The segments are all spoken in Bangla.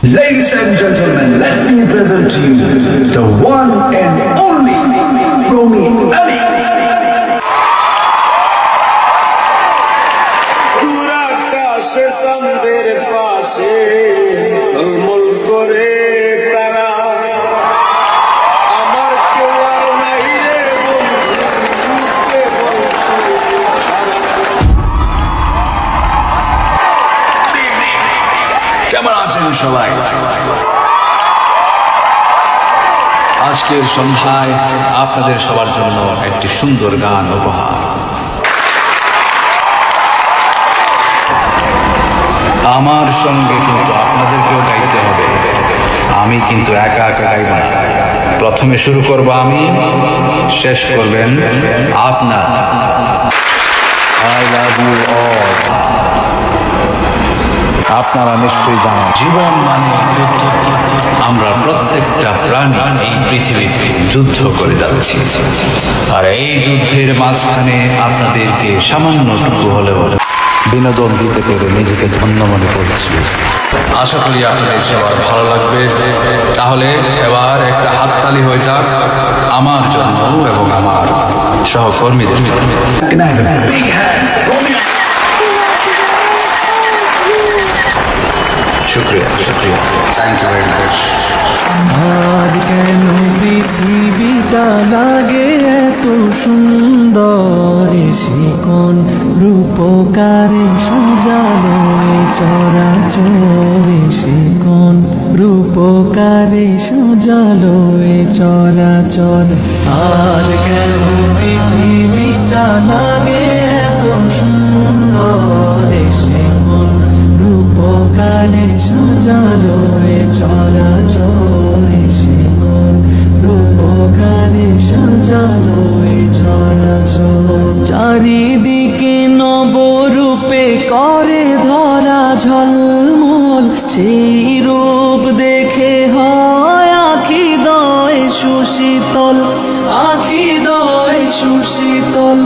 Ladies and gentlemen, let me present to you the one and only Romy Ali. দুরাকাশে চাঁদের পাশে ঝলমল করে তারা, আমার কেউ আর নাই রে বন্ধু, কেবল তুই কেমন আছেন সবাই? আজকের সন্ধ্যায় আপনাদের সবার জন্য একটি সুন্দর গান উপহার। আমার সঙ্গে কিন্তু আপনাদেরকেও গাইতে হবে, আমি কিন্তু একা একা গাইব না। প্রথমে শুরু করব আমি, শেষ করবেন আপনার। I love you all. আপনারা নিশ্চয়ই জানেন, জীবন মানে যুদ্ধ। আমরা প্রত্যেকটা প্রাণী এই পৃথিবীতে যুদ্ধ করে যাচ্ছি, আর এই যুদ্ধের মাঝখানে আপনাদেরকে সামান্যটুকু হলেও বিনোদন দিতে পেরে নিজেকে ধন্য মনে করছি। আশা করি আপনাদের সবার ভালো লাগবে। তাহলে এবার একটা হাততালি হয়ে যাক আমার জন্য এবং আমার সহকর্মীদের জন্য। শুক্রিয়া, শুক্রিয়া, থ্যাংক ইউ ভেরি মাচ। আজ কেন পৃথিবীটা লাগে এত সুন্দর, সে কোন রূপকারে সাজালো এ চরাচরে, সে কোন রূপকারে সাজালো এ চরাচর। আজ কেন পৃথিবীটা লাগে এত সুন্দর, সে কোন রূপকারে সাজালো এ চরাচরে, সে কোন রূপকারে সাজালো এ চরাচর। চারিদিকে নবরূপে করে ধরা ঝলমল, সেই রূপ দেখে হয় আখি দয় সুশীতল, আখি দয় সুশীতল,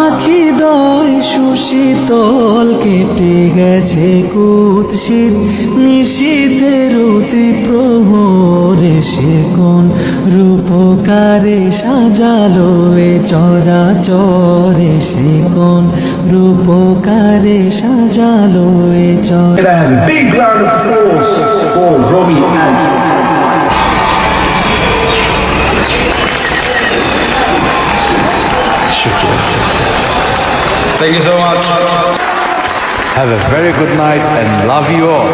আখি দয় সুশীতল। কেটে গেছে কুৎসিত নিশীথের অতি প্রহরে, সে কোন রূপকারে সাজালো এ চরাচরে, সে কোন রূপকারে সাজালো এ চর। Can I have a big round of applause for Romy Ali? Thank you so much. Have a very good night and love you all.